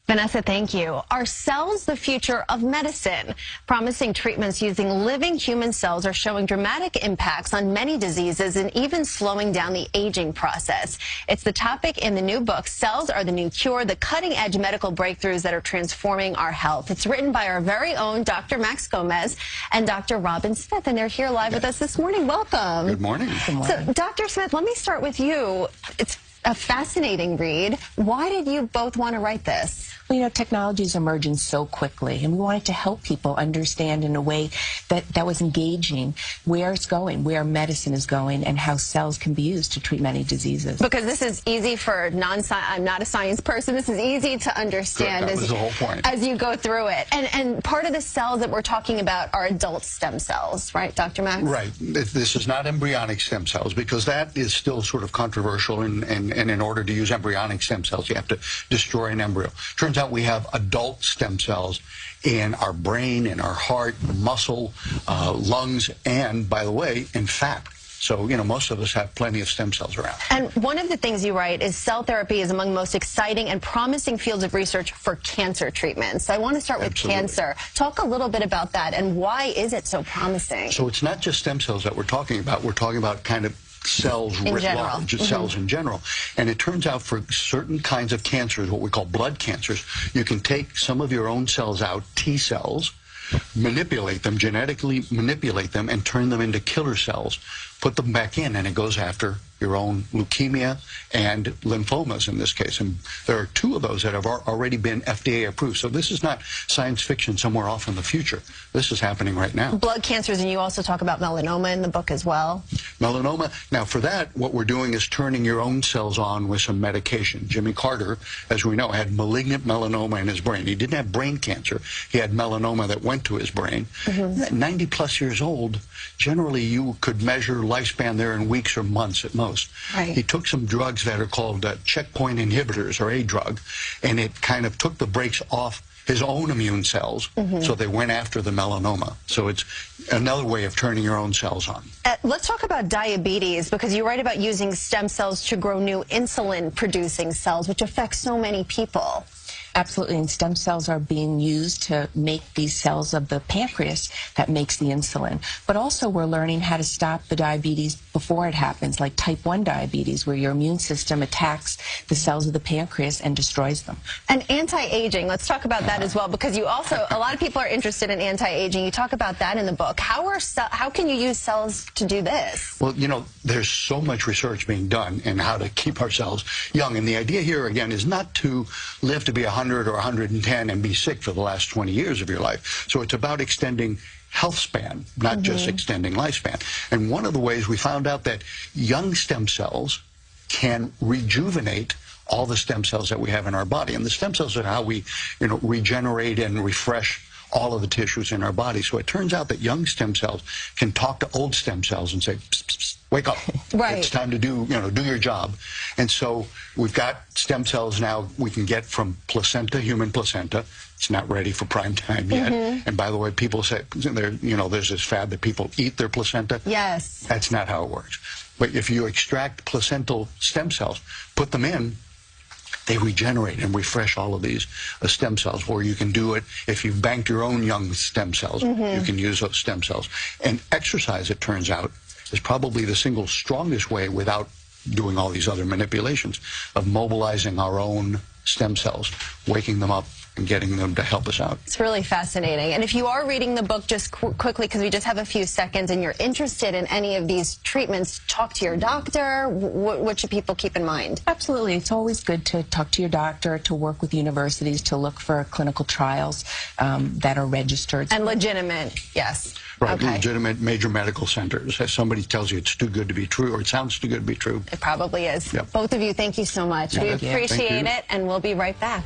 Vanessa, thank you. Are cells the future of medicine? Promising treatments using living human cells are showing dramatic impacts on many diseases and even slowing down the aging process. It's the topic in the new book, Cells Are the New Cure, the cutting-edge medical breakthroughs that are transforming our health. It's written by our very own Dr. Max Gomez and Dr. Robin Smith, and they're here live with us this morning. Welcome. Good morning. Good morning. So, Dr. Smith, let me start with you. It's a fascinating read. Why did you both want to write this? Well, you know, technology is emerging so quickly, and we wanted to help people understand in a way that was engaging where it's going, where medicine is going, and how cells can be used to treat many diseases. Because this is easy for I'm not a science person. This is easy to understand That was the whole point. As you go through it. And part of the cells that we're talking about are adult stem cells, right, Dr. Max? Right. This is not embryonic stem cells, because that is still sort of controversial, and in order to use embryonic stem cells, you have to destroy an embryo. Turns out we have adult stem cells in our brain, in our heart, muscle, lungs, and, by the way, in fat. So, you know, most of us have plenty of stem cells around. And one of the things you write is cell therapy is among the most exciting and promising fields of research for cancer treatment. So I want to start with cancer. Talk a little bit about that, and why is it so promising? So it's not just stem cells that we're talking about. We're talking about kind of cells writ large, cells in general. And it turns out for certain kinds of cancers, what we call blood cancers, you can take some of your own cells out, T cells, manipulate them, genetically manipulate them, and turn them into killer cells, put them back in, and it goes after your own leukemia and lymphomas in this case. And there are two of those that have already been FDA approved. So this is not science fiction somewhere off in the future. This is happening right now. Blood cancers, and you also talk about melanoma in the book as well. Melanoma. Now, for that, what we're doing is turning your own cells on with some medication. Jimmy Carter, as we know, had malignant melanoma in his brain. He didn't have brain cancer. He had melanoma that went to his brain. 90-plus years old, generally you could measure lifespan there in weeks or months at most. Right. He took some drugs that are called checkpoint inhibitors, or a drug, and it kind of took the brakes off his own immune cells, so they went after the melanoma. So it's another way of turning your own cells on. Let's talk about diabetes, because you write about using stem cells to grow new insulin-producing cells, which affects so many people. Absolutely, and stem cells are being used to make these cells of the pancreas that makes the insulin. But also we're learning how to stop the diabetes before it happens, like type 1 diabetes, where your immune system attacks the cells of the pancreas and destroys them. And anti-aging, let's talk about that as well, because you also, a lot of people are interested in anti-aging. You talk about that in the book. How can you use cells to do this? Well, you know, there's so much research being done in how to keep ourselves young. And the idea here, again, is not to live to be 100 or 110 and be sick for the last 20 years of your life. So it's about extending health span, not just extending lifespan. And one of the ways we found out that young stem cells can rejuvenate all the stem cells that we have in our body. And the stem cells are how we, you know, regenerate and refresh all of the tissues in our body. So it turns out that young stem cells can talk to old stem cells and say, psst, psst, psst, wake up. Right. It's time to do your job. And so we've got stem cells now we can get from placenta, human placenta. It's not ready for prime time yet. And by the way, people say, there's this fad that people eat their placenta. Yes. That's not how it works. But if you extract placental stem cells, put them in, they regenerate and refresh all of these stem cells. Or you can do it if you've banked your own young stem cells. You can use those stem cells. And exercise, it turns out, is probably the single strongest way, without doing all these other manipulations, of mobilizing our own stem cells, waking them up and getting them to help us out. It's really fascinating. And if you are reading the book, just quickly, because we just have a few seconds, and you're interested in any of these treatments, talk to your doctor. What should people keep in mind? Absolutely. It's always good to talk to your doctor, to work with universities, to look for clinical trials that are registered. And legitimate, yes. Right, okay. Legitimate major medical centers. If somebody tells you it's too good to be true, or it sounds too good to be true. It probably is. Yep. Both of you, thank you so much. We appreciate it, and we'll be right back.